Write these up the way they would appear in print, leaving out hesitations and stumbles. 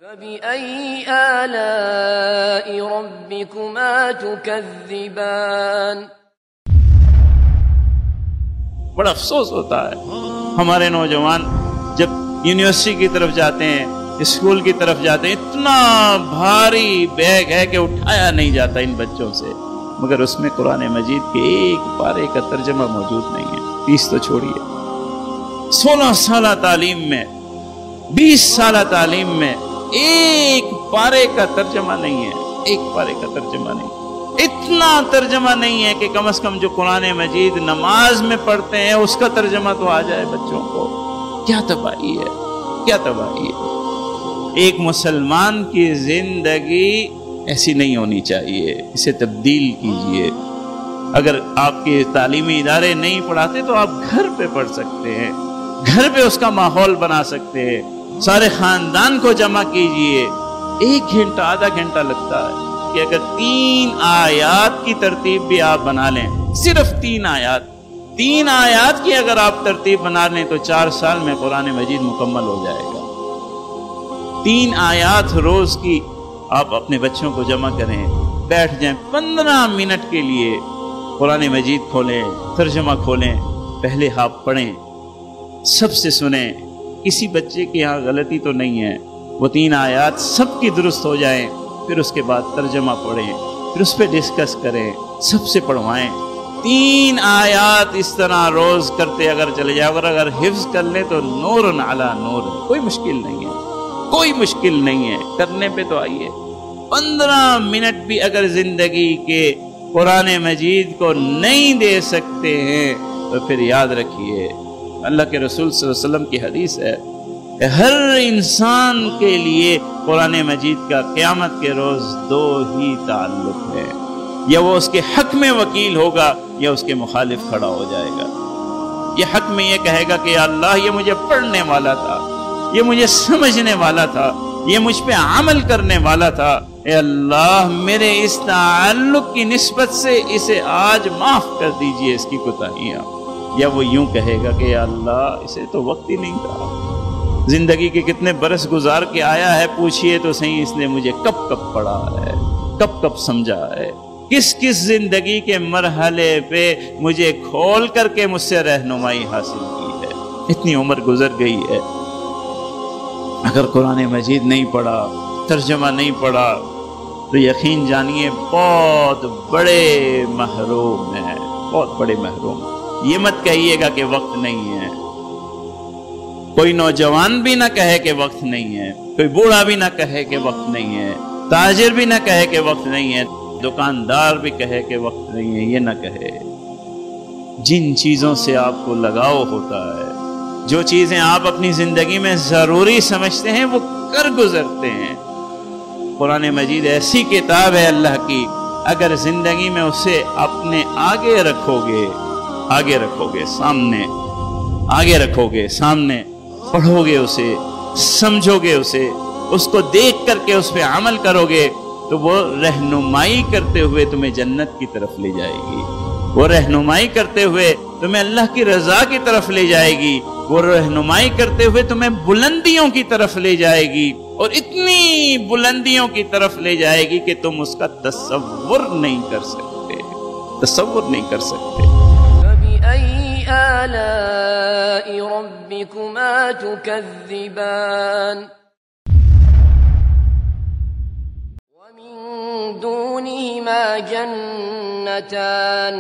فَبِأَيِّ آلَاءِ رَبِّكُمَا تُكَذِّبَانِ۔ بڑا افسوس ہوتا ہے ہمارے نوجوان جب یونیورسٹی کی طرف جاتے ہیں، اسکول کی طرف جاتے ہیں، اتنا بھاری بیگ ہے کہ اٹھایا نہیں جاتا ان بچوں سے، مگر اس میں قرآن مجید کے ایک پارے کا ترجمہ موجود نہیں ہے۔ 30 تو چھوڑیے، 16 سالہ تعلیم میں، 20 سالہ تعلیم میں ایک پارے کا ترجمہ نہیں ہے، ایک پارے کا ترجمہ نہیں، اتنا ترجمہ نہیں ہے کہ کم از کم جو قرآن مجید نماز میں پڑھتے ہیں اس کا ترجمہ تو آ جائے بچوں کو۔ کیا تباہی ہے، کیا تباہی ہے۔ ایک مسلمان کی زندگی ایسی نہیں ہونی چاہیے، اسے تبدیل کیجئے۔ اگر آپ کے تعلیمی ادارے نہیں پڑھاتے تو آپ گھر پہ پڑھ سکتے ہیں، گھر پہ اس کا ماحول بنا سکتے ہیں، سارے خاندان کو جمع کیجئے۔ 1 گھنٹہ آدھا گھنٹہ لگتا ہے کہ اگر 3 آیات کی ترتیب بھی آپ بنا لیں، صرف 3 آیات کی اگر آپ ترتیب بنا لیں تو 4 سال میں قرآن مجید مکمل ہو جائے گا۔ 3 آیات روز کی آپ اپنے بچوں کو جمع کریں، بیٹھ جائیں 15 منٹ کے لیے، قرآن مجید کھولیں، ترجمہ کھولیں، پہلے آپ پڑھیں، سب سے سنیں، کسی بچے کی یہاں غلطی تو نہیں ہے، وہ 3 آیات سب کی درست ہو جائیں، پھر اس کے بعد ترجمہ پڑھیں، پھر اس پہ ڈسکس کریں، سب سے پڑھوائیں۔ 3 آیات اس طرح روز کرتے اگر چلے جائے، اگر حفظ کر لیں تو نور علی نور ہے، کوئی مشکل نہیں ہے، کوئی مشکل نہیں ہے، کرنے پہ تو آئیے۔ 15 منٹ بھی اگر زندگی کے قرآن مجید کو نہیں دے سکتے ہیں تو پھر یاد رکھیے، اللہ کے رسول صلی اللہ علیہ وسلم کی حدیث ہے، ہر انسان کے لیے قرآن مجید کا قیامت کے روز 2 ہی تعلق ہے، یا وہ اس کے حق میں وکیل ہوگا یا اس کے مخالف کھڑا ہو جائے گا۔ یہ حق میں یہ کہے گا کہ یا اللہ یہ مجھے پڑھنے والا تھا، یہ مجھے سمجھنے والا تھا، یہ مجھ پہ عمل کرنے والا تھا، اے اللہ میرے اس تعلق کی نسبت سے اسے آج معاف کر دیجئے اس کی کوتاہیاں۔ یا وہ یوں کہے گا کہ یا اللہ اسے تو وقت ہی نہیں تھا، زندگی کے کتنے برس گزار کے آیا ہے، پوچھئے تو صحیح اس نے مجھے کب کب پڑھا ہے، کب کب سمجھا ہے، کس کس زندگی کے مرحلے پہ مجھے کھول کر کے مجھ سے رہنمائی حاصل کی ہے، اتنی عمر گزر گئی ہے۔ اگر قرآن مجید نہیں پڑھا، ترجمہ نہیں پڑھا تو یقین جانیے بہت بڑے محروم ہیں، بہت بڑے محروم۔ یہ مت کہیے گا کہ وقت نہیں ہے، کوئی نوجوان بھی نہ کہے کہ وقت نہیں ہے، کوئی بوڑھا بھی نہ کہے کہ وقت نہیں ہے، تاجر بھی نہ کہے کہ وقت نہیں ہے، دکاندار بھی کہے کہ وقت نہیں ہے، یہ نہ کہے۔ جن چیزوں سے آپ کو لگاؤ ہوتا ہے، جو چیزیں آپ اپنی زندگی میں ضروری سمجھتے ہیں وہ کر گزرتے ہیں۔ قرآن مجید ایسی کتاب ہے اللہ کی، اگر زندگی میں اسے اپنے آگے رکھو گے سامنے، آگے رکھو گے سامنے، پڑھو گے اسے، سمجھو گے اسے، اس کو دیکھ کر کے اس پہ عمل کرو گے تو وہ رہنمائی کرتے ہوئے تمہیں جنت کی طرف لے جائے گی، وہ رہنمائی کرتے ہوئے تمہیں اللہ کی رضا کی طرف لے جائے گی، وہ رہنمائی کرتے ہوئے تمہیں بلندیوں کی طرف لے جائے گی، اور اتنی بلندیوں کی طرف لے جائے گی کہ تم اس کا تصور نہیں کر سکتے، تصور نہیں کر سکتے۔ فَبِأَيِّ آلَاءِ رَبِّكُمَا تُكَذِّبَانِ وَمِن دُونِهِمَا جَنَّتَانِ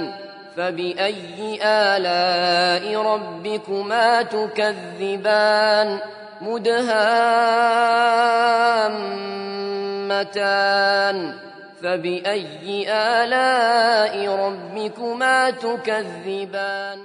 فَبِأَيِّ آلَاءِ رَبِّكُمَا تُكَذِّبَانِ مُدْهَامَّتَانِ فَبِأَيِّ آلَاءِ رَبِّكُمَا تُكَذِّبَانِ